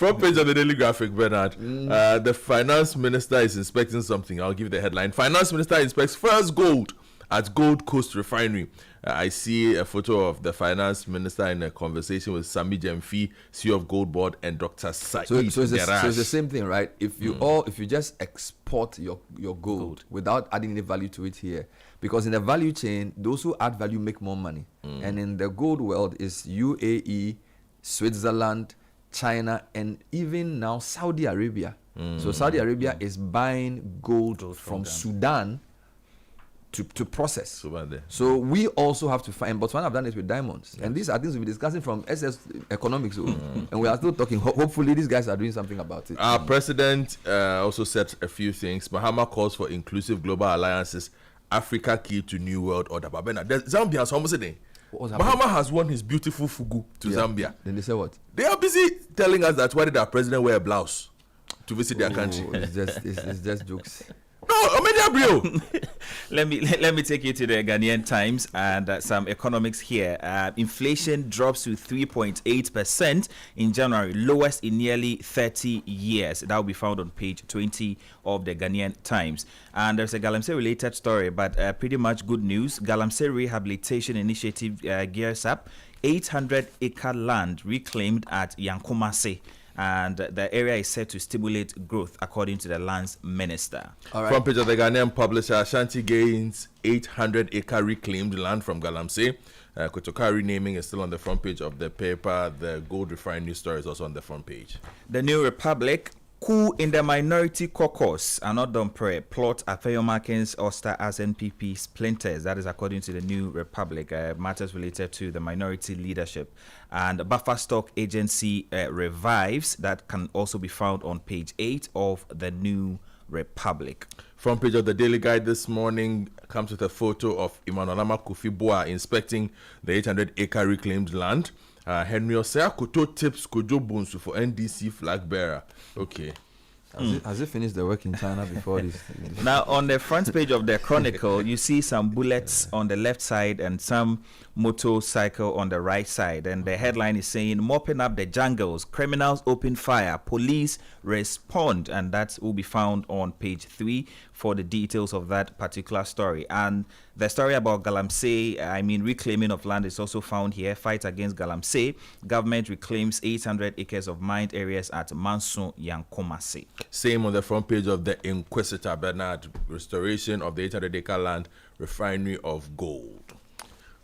Front page of the Daily Graphic, Bernard. The finance minister is inspecting something. I'll give you the headline. Finance minister inspects first gold at Gold Coast Refinery. I see a photo of the finance minister in a conversation with Sami Jemfi, CEO of Gold Board, and Dr. Saeed. So it's the same thing, right? If you just export your gold without adding any value to it here, because in the value chain, those who add value make more money. And in the gold world is UAE, Switzerland, China, and even now Saudi Arabia. So Saudi Arabia is buying gold from Sudan to process. So we also have to find, but one have done it with diamonds. And these are things we'll be discussing from SS Economics. And we are still talking. Hopefully these guys are doing something about it. Our president also said a few things. Mahama calls for inclusive global alliances. Africa key to new world order. But Zambia has almost said Mahama has won his beautiful fugu to Zambia. Then they say what? They are busy telling us that why did our president wear a blouse to visit their country? It's just jokes. No, let me take you to the Ghanaian Times and some economics here. Inflation drops to 3.8% in January, lowest in nearly 30 years. That will be found on page 20 of the Ghanaian Times. And there's a Galamsey related story, but pretty much good news. Galamsey Rehabilitation Initiative gears up. 800-acre land reclaimed at Yankumase. And the area is set to stimulate growth, according to the lands minister. All right. Front page of the Ghanaian publisher, Ashanti gains 800-acre reclaimed land from Galamsey. Kotoka renaming is still on the front page of the paper. The gold refinery story is also on the front page. The New Republic. Coup in the minority caucus. Anodompre plot Afeyomakin's Oster as NPP splinters. That is according to the New Republic. Matters related to the minority leadership. And buffer stock agency revives. That can also be found on page 8 of the New Republic. Front page of the Daily Guide this morning comes with a photo of Imanolama Kofi Boa inspecting the 800-acre reclaimed land. Henry Osea Koto tips Kojo Bunsu for NDC flag bearer. Okay. Has he finished the work in China before this? Now, on the front page of the Chronicle, you see some bullets on the left side and some motorcycle on the right side. And the headline is saying, mopping up the jungles, criminals open fire, police respond. And that will be found on page 3 for the details of that particular story. And the story about Galamsey, reclaiming of land is also found here. Fight against Galamsey. Government reclaims 800 acres of mined areas at Manso Yankumase. Same on the front page of the Inquisitor, Bernard. Restoration of the 800-acre land refinery of gold.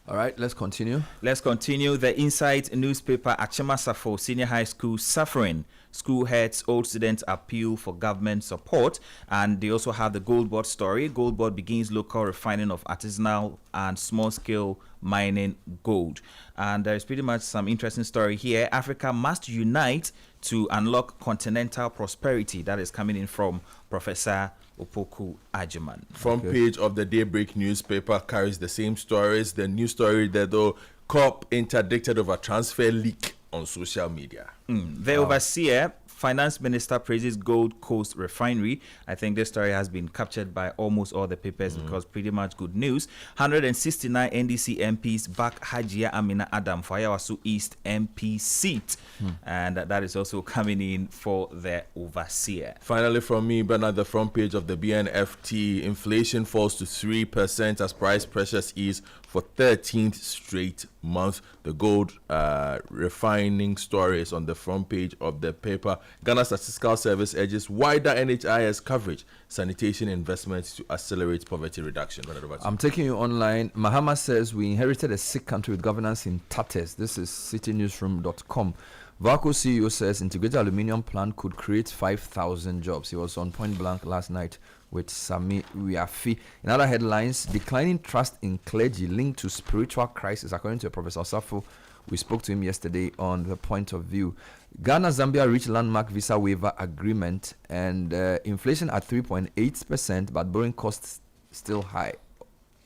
All right, let's continue. The Insight newspaper, Achemasafo Senior High School suffering. School heads, old students appeal for government support. And they also have the Gold Board story. Gold Board begins local refining of artisanal and small-scale mining gold. And there's pretty much some interesting story here. Africa must unite to unlock continental prosperity. That is coming in from Professor Opoku Ajiman. Front page of the Daybreak newspaper carries the same stories. The news story that though COP interdicted over transfer leak on social media. The overseer, Finance Minister praises Gold Coast Refinery. I think this story has been captured by almost all the papers because pretty much good news. 169 NDC MPs back Hajia Amina Adam for Ayawasu East MP seat. And that is also coming in for the overseer. Finally from me, Bernard, the front page of the BNFT. Inflation falls to 3% as price pressures ease for 13th straight month. The gold refining story is on the front page of the paper. Ghana Statistical Service urges wider NHIS coverage, sanitation investments to accelerate poverty reduction. I'm taking you online. Mahama says we inherited a sick country with governance in tatters. This is citynewsroom.com. Vaco CEO says integrated aluminium plant could create 5,000 jobs. He was on Point Blank last night with Sami Wiafi. In other headlines, declining trust in clergy linked to spiritual crisis, according to Professor Osafo. We spoke to him yesterday on the point of view. Ghana, Zambia reached landmark visa waiver agreement, and inflation at 3.8%, but borrowing costs still high,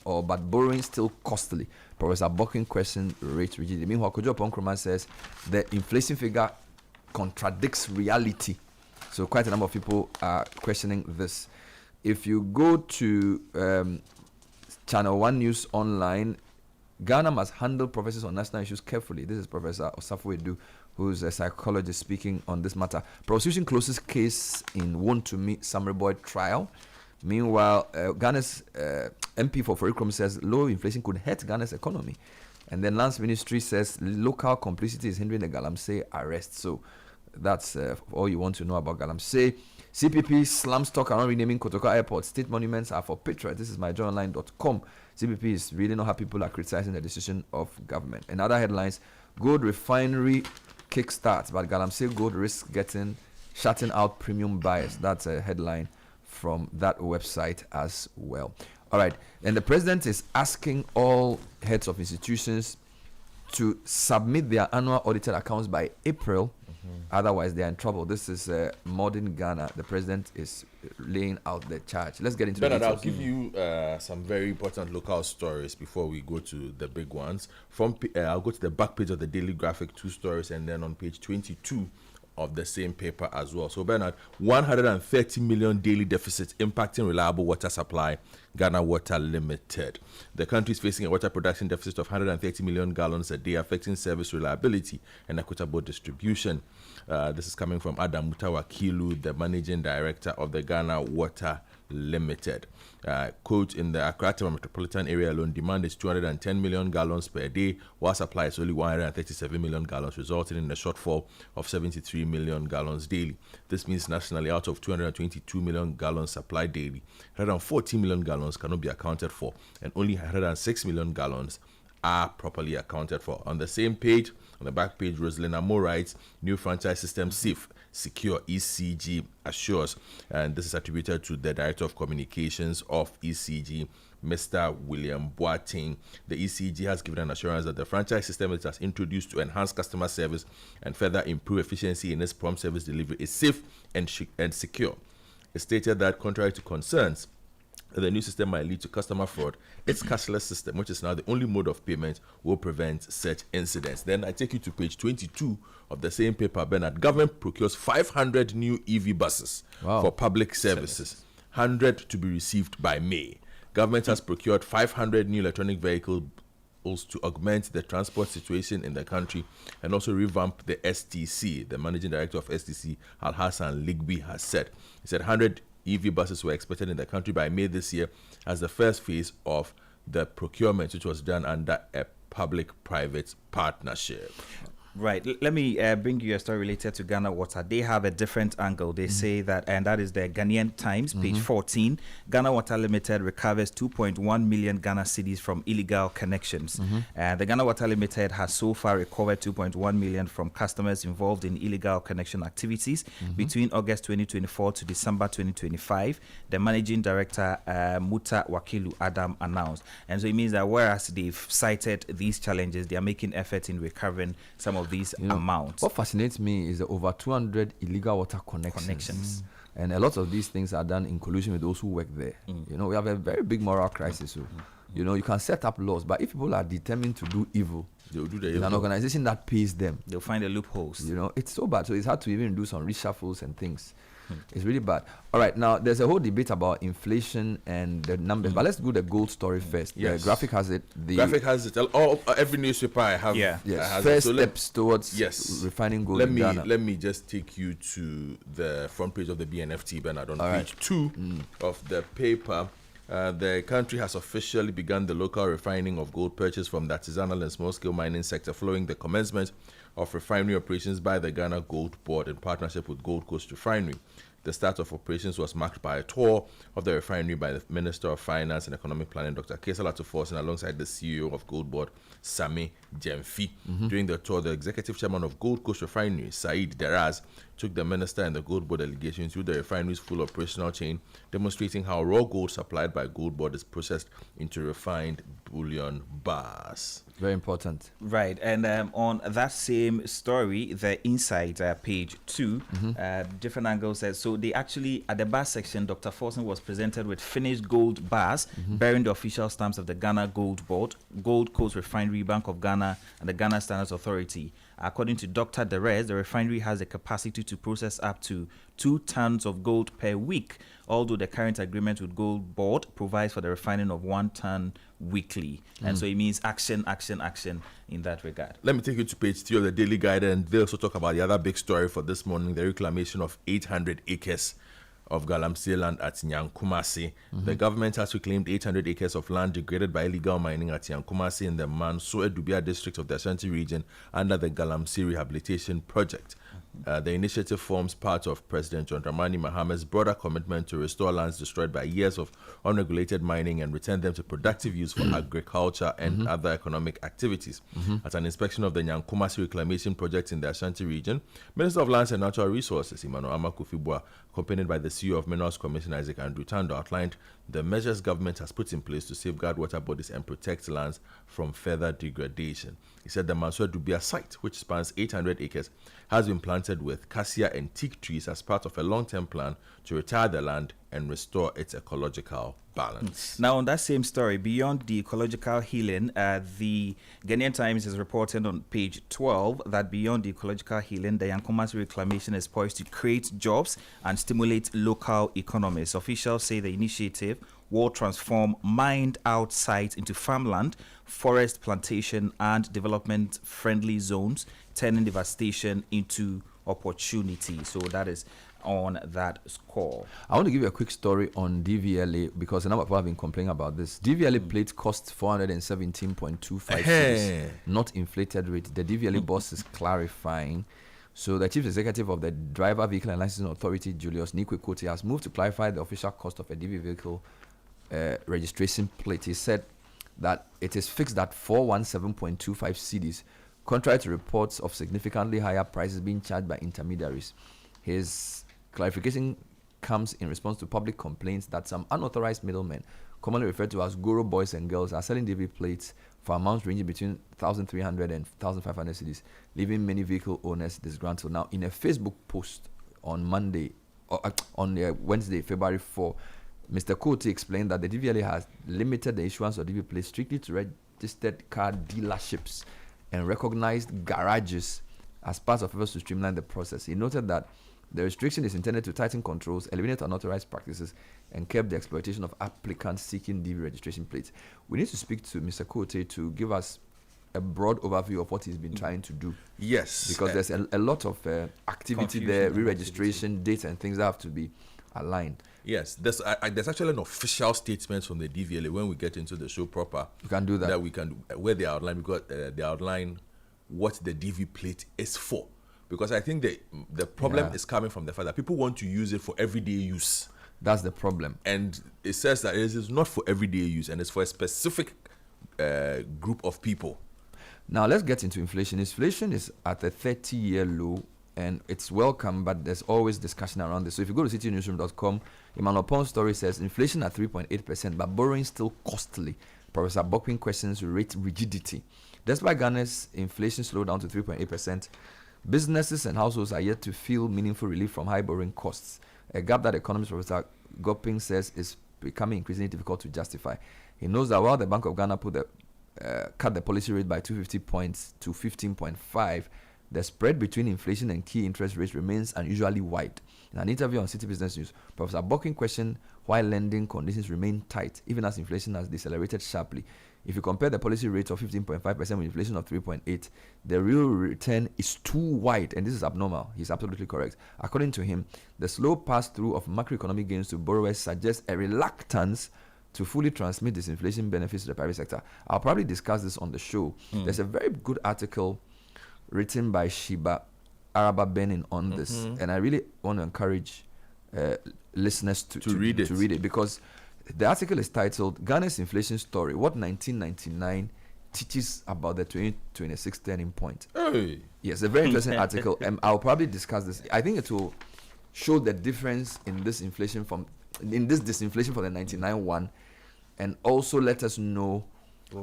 but borrowing still costly. Professor Bokin question rate rigidity. Meanwhile, Kojo Ponkroma says the inflation figure contradicts reality. So quite a number of people are questioning this. If you go to ChannelOne News Online, Ghana must handle professors on national issues carefully. This is Professor Osafo Edu, who's a psychologist, speaking on this matter. Prosecution closes case in Wontumi Samreboy trial. Meanwhile, Ghana's MP for Forikrom says low inflation could hurt Ghana's economy. And then Lands Ministry says local complicity is hindering the Galamsey arrest. So that's all you want to know about Galamsey. CPP slams talk around renaming Kotoka Airport. State monuments are for patriots. This is myjournalline.com. CPP is really not how people are criticizing the decision of government. And other headlines, gold refinery kickstarts, but Galamsey gold risks shutting out premium buyers. That's a headline from that website as well. All right. And the president is asking all heads of institutions to submit their annual audited accounts by April. Otherwise, they are in trouble. This is modern Ghana. The president is laying out the charge. Let's get into Bernard, the I'll details. give you some very important local stories before we go to the big ones. I'll go to the back page of the Daily Graphic, 2 stories, and then on page 22 of the same paper as well. So, Bernard, 130 million daily deficit impacting reliable water supply, Ghana Water Limited. The country is facing a water production deficit of 130 million gallons a day, affecting service reliability and equitable distribution. This is coming from Adam Mutawakilu, the managing director of the Ghana Water Limited. Quote, in the Accra metropolitan area alone, demand is 210 million gallons per day, while supply is only 137 million gallons, resulting in a shortfall of 73 million gallons daily. This means nationally, out of 222 million gallons supplied daily, 114 million gallons cannot be accounted for, and only 106 million gallons are properly accounted for. On the same page, on the back page, Rosalina Moore writes, new franchise system safe, secure, ECG assures, and this is attributed to the Director of Communications of ECG, Mr. William Boateng. The ECG has given an assurance that the franchise system it has introduced to enhance customer service and further improve efficiency in its prompt service delivery is safe and secure. It stated that, contrary to concerns the new system might lead to customer fraud, its cashless system, which is now the only mode of payment, will prevent such incidents. Then I take you to page 22 of the same paper, Bernard. Government procures 500 new EV buses for public services, 100 to be received by May. Government has procured 500 new electronic vehicles to augment the transport situation in the country and also revamp the STC. The managing director of STC, Al Hassan Ligby, has said. He said 100 EV buses were expected in the country by May this year as the first phase of the procurement, which was done under a public-private partnership. Right. Let me bring you a story related to Ghana Water. They have a different angle. They say that, and that is the Ghanaian Times, page 14. Ghana Water Limited recovers 2.1 million Ghana cedis from illegal connections. The Ghana Water Limited has so far recovered 2.1 million from customers involved in illegal connection activities between August 2024 to December 2025. The managing director, Muta Wakilu Adam, announced. And so it means that whereas they've cited these challenges, they are making efforts in recovering some of these amounts. What fascinates me is the over 200 illegal water connections. And a lot of these things are done in collusion with those who work there. You know, we have a very big moral crisis. So, you know, you can set up laws, but if people are determined to do evil, they'll do the evil. An organization that pays them, they'll find the loopholes. You know, it's so bad. So it's hard to even do some reshuffles and things. It's really bad. All right, now there's a whole debate about inflation and the numbers, but let's do the gold story first. Yes. The graphic has it. The graphic has it. Every newspaper I have. Yes. Has First it. So steps towards refining gold in Ghana. Let me just take you to the front page of the BNFT, Bernard, on page 2 of the paper. The country has officially begun the local refining of gold purchased from the artisanal and small-scale mining sector following the commencement of refinery operations by the Ghana Gold Board in partnership with Gold Coast Refinery. The start of operations was marked by a tour of the refinery by the Minister of Finance and Economic Planning, Dr. Kesala Tuforsen, alongside the CEO of Gold Board, Sami Jemfi. During the tour, the executive chairman of Gold Coast Refinery, Said Deraz, took the minister and the Gold Board delegation through the refinery's full operational chain, demonstrating how raw gold supplied by Gold Board is processed into refined bullion bars. Very important. Right. And on that same story, the inside page 2, different angles says, so they actually, at the bar section, Dr. Forsen was presented with finished gold bars bearing the official stamps of the Ghana Gold Board, Gold Coast Refinery, Bank of Ghana, and the Ghana Standards Authority. According to Dr. Derez, the refinery has the capacity to process up to 2 tons of gold per week, although the current agreement with Gold Board provides for the refining of 1 ton weekly. And so it means action in that regard. Let me take you to page 3 of the Daily Guide, and they also talk about the other big story for this morning, the reclamation of 800 acres of Galamsey land at Nyankumasi. The government has reclaimed 800 acres of land degraded by illegal mining at Nyankumasi in the Manso Edubia district of the Ashanti region under the Galamsey Rehabilitation Project. The initiative forms part of President John Dramani Mahama's broader commitment to restore lands destroyed by years of unregulated mining and return them to productive use for agriculture and other economic activities. At an inspection of the Nyankumasi Reclamation Project in the Ashanti region, Minister of Lands and Natural Resources, Emmanuel Amakufibua, accompanied by the CEO of Minerals Commission, Isaac Andrew Tando, outlined the measures government has put in place to safeguard water bodies and protect lands from further degradation. He said the Mansour Dubia site, which spans 800 acres, has been planted with cassia and teak trees as part of a long-term plan to retire the land and restore its ecological balance. Now, on that same story, beyond the ecological healing, the Ghanaian Times is reporting on page 12 that beyond the ecological healing, the Nyankumasi reclamation is poised to create jobs and stimulate local economies. Officials say the initiative will transform mined-out sites into farmland, forest plantation, and development-friendly zones, turning devastation into opportunity. So that is on that score. I want to give you a quick story on DVLA because a number of people have been complaining about this. DVLA plate costs 417.25 cedis, not inflated rate. The DVLA boss is clarifying. So the chief executive of the Driver Vehicle and Licensing Authority, Julius Nikwe, has moved to clarify the official cost of a DV vehicle registration plate. He said that it is fixed at 417.25 cedis, contrary to reports of significantly higher prices being charged by intermediaries. His clarification comes in response to public complaints that some unauthorized middlemen, commonly referred to as Goro boys and girls, are selling DV plates for amounts ranging between 1,300 and 1,500 cedis, leaving many vehicle owners disgruntled. Now, in a Facebook post on Wednesday, February 4, Mr. Cote explained that the DVLA has limited the issuance of DV plates strictly to registered car dealerships and recognized garages as part of efforts to streamline the process. He noted that the restriction is intended to tighten controls, eliminate unauthorized practices, and curb the exploitation of applicants seeking DV registration plates. We need to speak to Mr. Cote to give us a broad overview of what he's been trying to do. Yes. Because there's a lot of activity there, re-registration, dates, and things that have to be aligned. Yes, there's actually an official statement from the DVLA when we get into the show proper. You can do that. That we can, where they outline, because they outline what the DV plate is for. Because I think the problem is coming from the fact that people want to use it for everyday use. That's the problem. And it says that it is not for everyday use and it's for a specific group of people. Now let's get into inflation. Inflation is at a 30-year low, and it's welcome, but there's always discussion around this. So if you go to citinewsroom.com, Emmanuel Pon's story says inflation at 3.8%, but borrowing still costly. Professor Bokwin questions rate rigidity. Despite Ghana's inflation slowed down to 3.8%, businesses and households are yet to feel meaningful relief from high borrowing costs, a gap that economist Professor Goping says is becoming increasingly difficult to justify. He knows that while the Bank of Ghana cut the policy rate by 250 points to 15.5, the spread between inflation and key interest rates remains unusually wide. In an interview on Citi Business News, Professor Bokwin questioned why lending conditions remain tight, even as inflation has decelerated sharply. If you compare the policy rate of 15.5% with inflation of 3.8%, the real return is too wide, and this is abnormal. He's absolutely correct. According to him, the slow pass-through of macroeconomic gains to borrowers suggests a reluctance to fully transmit this inflation benefits to the private sector. I'll probably discuss this on the show. There's a very good article written by Shiba Araba Benin on this, and I really want to encourage listeners to read it because the article is titled Ghana's Inflation Story, What 1999 Teaches About the 2026 Turning Point. Hey. Yes, a very interesting article, and I'll probably discuss this. I think it will show the difference in this disinflation from the 99 one, and also let us know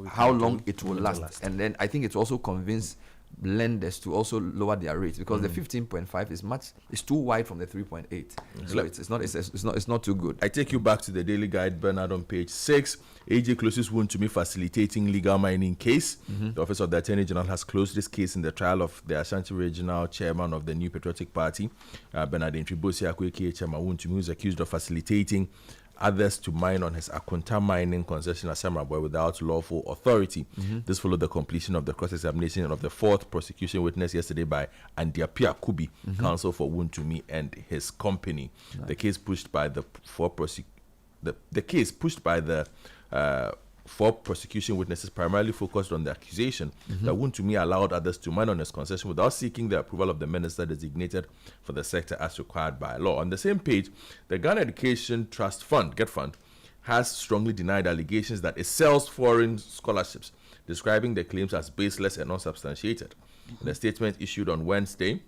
how long it will last. And then I think it will also convince lenders to also lower their rates, because the 15.5 is too wide from the 3.8. So it's not too good. I take you back to the Daily Guide, Bernard, on page 6. AJ closes Wontumi facilitating legal mining case. The Office of the Attorney General has closed this case in the trial of the Ashanti Regional Chairman of the New Patriotic Party, Bernard Ntribosi Akweke Chairman Wontumi, who is accused of facilitating others to mine on his Akunta mining concession at Samraboy without lawful authority. This followed the completion of the cross-examination of the fourth prosecution witness yesterday by Andiapia Kubi, counsel for Wontumi and his company. The case pushed by the four prosecution witnesses primarily focused on the accusation that Wontumi allowed others to mine on his concession without seeking the approval of the minister designated for the sector as required by law. On the same page, the Ghana Education Trust Fund, GET-Fund, has strongly denied allegations that it sells foreign scholarships, describing the claims as baseless and unsubstantiated. In a statement issued on Wednesday,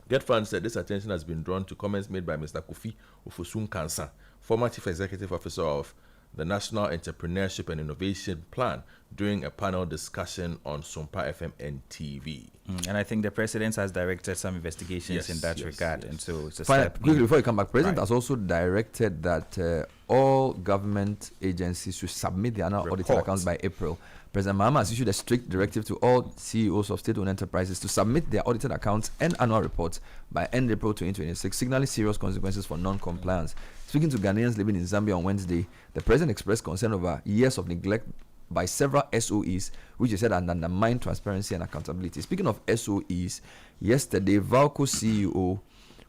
GET-Fund said this attention has been drawn to comments made by Mr. Kofi Ofosun Kansa, former Chief Executive Officer of the National Entrepreneurship and Innovation Plan, during a panel discussion on Sumpa FM and TV. And I think the President has directed some investigations in that regard. And so it's a Fine, step. quickly before you come back, President has also directed that all government agencies should submit their annual audited accounts by April. President Mahama has issued a strict directive to all CEOs of state-owned enterprises to submit their audited accounts and annual reports by end April 2026, signaling serious consequences for non-compliance. Speaking to Ghanaians living in Zambia on Wednesday, the President expressed concern over years of neglect by several SOEs, which he said undermine transparency and accountability. Speaking of SOEs, yesterday, Valco CEO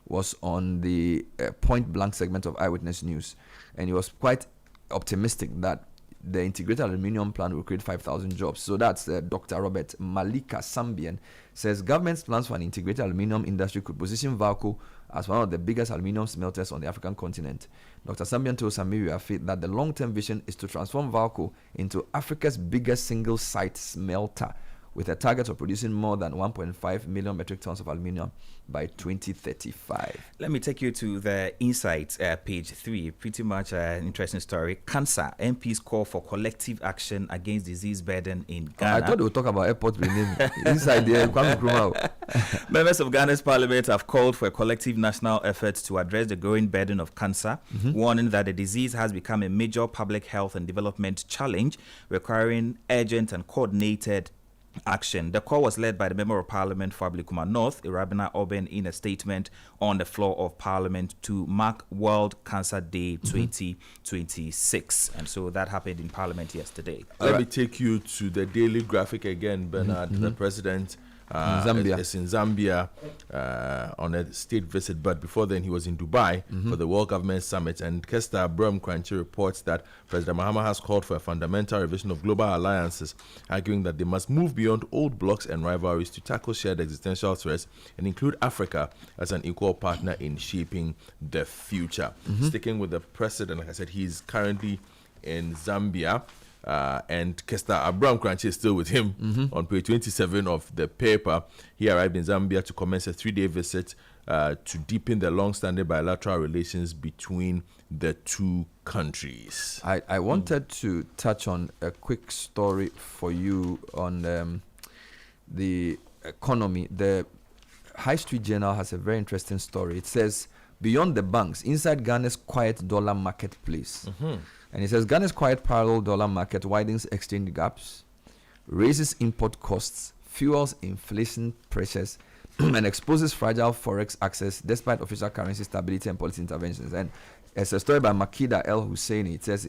was on the Point Blank segment of Eyewitness News, and he was quite optimistic that the integrated aluminium plant will create 5,000 jobs. So that's Dr. Robert Malika Sambian says government's plans for an integrated aluminium industry could position Valco as one of the biggest aluminium smelters on the African continent. Dr. Sambian told Samiri Afit that the long-term vision is to transform Valco into Africa's biggest single-site smelter, with a target of producing more than 1.5 million metric tons of aluminium by 2035. Let me take you to the Insights, page 3. Pretty much an interesting story. Cancer. MPs call for collective action against disease burden in Ghana. I thought we would talk about airport renaming. Inside there, Kwame Nkrumah. Members of Ghana's parliament have called for a collective national effort to address the growing burden of cancer, warning that the disease has become a major public health and development challenge, requiring urgent and coordinated action. The call was led by the Member of Parliament for Ablikuma North, Irabina Oben, in a statement on the floor of Parliament to mark World Cancer Day 2026. And so that happened in Parliament yesterday. Let me take you to the Daily Graphic again, Bernard. The President is in Zambia on a state visit, but before then he was in Dubai for the World Government Summit. And Kester Abram Kranchi reports that President Mahama has called for a fundamental revision of global alliances, arguing that they must move beyond old blocks and rivalries to tackle shared existential threats and include Africa as an equal partner in shaping the future. Sticking with the President, like I said, he's currently in Zambia. And Kester Abram Kranchi is still with him on page 27 of the paper. He arrived in Zambia to commence a 3-day visit to deepen the long-standing bilateral relations between the two countries. I wanted to touch on a quick story for you on the economy. The High Street Journal has a very interesting story. It says, beyond the banks, inside Ghana's quiet dollar marketplace. And it says Ghana's quiet parallel dollar market widens exchange gaps, raises import costs, fuels inflation pressures, and exposes fragile forex access despite official currency stability and policy interventions. And it's a story by Makida El Husseini. It says,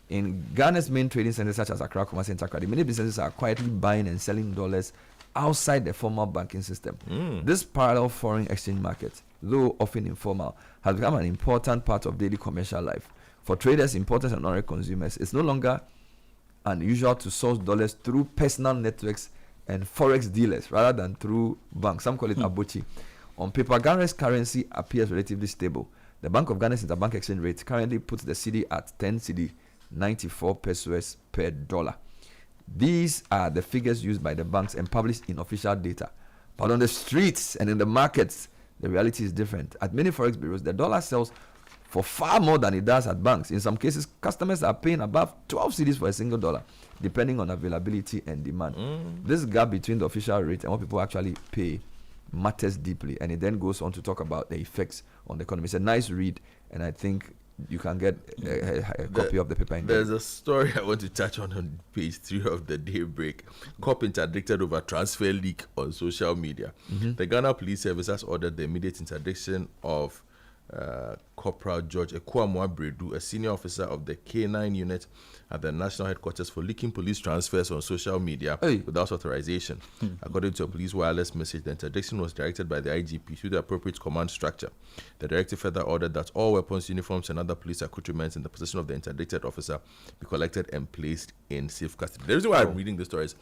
in Ghana's main trading centers such as Accra, Kumasi, and Takoradi, many businesses are quietly buying and selling dollars outside the formal banking system. This parallel foreign exchange market, though often informal, has become an important part of daily commercial life. For traders, importers, and ordinary consumers, it's no longer unusual to source dollars through personal networks and forex dealers rather than through banks. Some call it abochi. On paper, Ghana's currency appears relatively stable. The Bank of Ghana's interbank exchange rate currently puts the cedi at 10 cedi, 94 pesos per dollar. These are the figures used by the banks and published in official data. But on the streets and in the markets, the reality is different. At many forex bureaus, the dollar sells for far more than it does at banks. In some cases, customers are paying above 12 cedis for a single dollar, depending on availability and demand. This gap between the official rate and what people actually pay matters deeply, and it then goes on to talk about the effects on the economy. It's a nice read, and I think you can get a copy of the paper. There's a story I want to touch on page 3 of the Daybreak. Cop interdicted over transfer leak on social media. The Ghana Police Service has ordered the immediate interdiction of Corporal George Ekwamwa Bredu, a senior officer of the K9 unit at the national headquarters, for leaking police transfers on social media without authorization. According to a police wireless message, the interdiction was directed by the IGP through the appropriate command structure. The directive further ordered that all weapons, uniforms, and other police accoutrements in the possession of the interdicted officer be collected and placed in safe custody. The reason why I'm reading this story is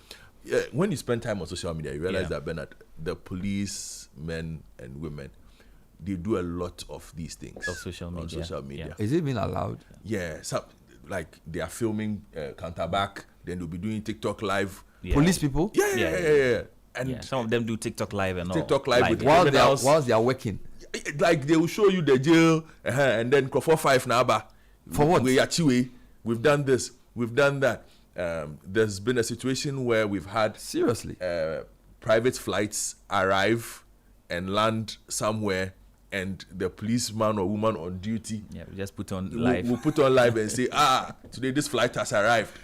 when you spend time on social media, you realize that, Bernard, the police men and women, they do a lot of these things on social media. Is it being allowed? Yeah, like they are filming counterback, then they'll be doing TikTok live. Police people? Yeah. And some of them do TikTok live and all. TikTok live with whilst they are working. Like they will show you the jail, and then for 5 now. For what? We've done this, we've done that. There's been a situation where we've had seriously private flights arrive and land somewhere, and the policeman or woman on duty we just put on live. We'll put on live and say, today this flight has arrived.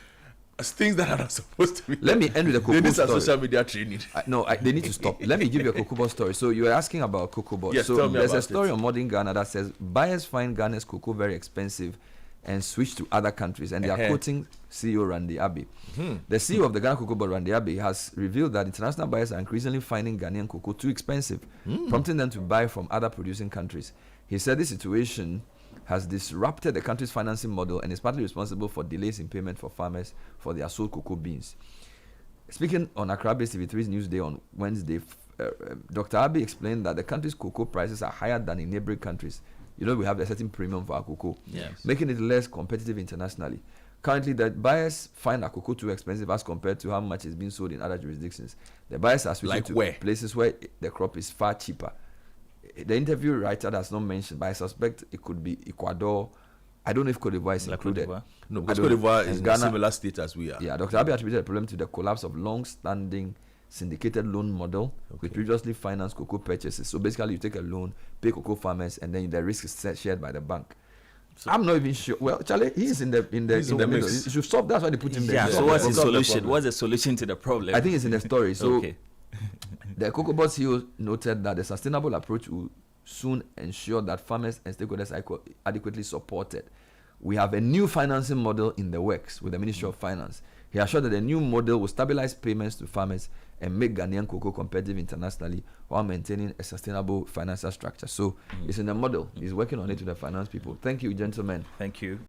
As things that are not supposed to be. Let me end with a Kokobo This is story. social media training. They need to stop. Let me give you a Kokobo story. So you were asking about Kokobo. Yes, so tell me there's a about story it. on Modern Ghana that says buyers find Ghana's cocoa very expensive and switch to other countries, and they are quoting CEO Randy Abbey. The CEO of the Ghana Cocoa Board, Randy Abbey, has revealed that international buyers are increasingly finding Ghanaian cocoa too expensive, prompting them to buy from other producing countries. He said this situation has disrupted the country's financing model and is partly responsible for delays in payment for farmers for their sold cocoa beans. Speaking on Accra-based TV3's Newsday on Wednesday, Dr. Abbey explained that the country's cocoa prices are higher than in neighboring countries. You know, we have a certain premium for our cocoa, making it less competitive internationally. Currently, the buyers find our cocoa too expensive as compared to how much is being sold in other jurisdictions. The buyers are switching to places where the crop is far cheaper. The interview writer does not mention, but I suspect it could be Ecuador. I don't know if Cote d'Ivoire is included. No, because Cote d'Ivoire is in a similar state as we are. Yeah, Dr. Abbey attributed the problem to the collapse of long-standing syndicated loan model, which previously financed cocoa purchases. So basically, you take a loan, pay cocoa farmers, and then the risk is shared by the bank. So I'm not even sure. Well, Charlie, he's in the middle. You should stop. That's why they put him there. Yeah. So what's the solution? What's the solution to the problem? I think it's in the story. So the Cocoa Board CEO noted that the sustainable approach will soon ensure that farmers and stakeholders are adequately supported. We have a new financing model in the works with the Ministry of Finance. He assured that the new model will stabilize payments to farmers and make Ghanaian cocoa competitive internationally while maintaining a sustainable financial structure. So it's in the model. He's working on it with the finance people. Thank you, gentlemen. Thank you.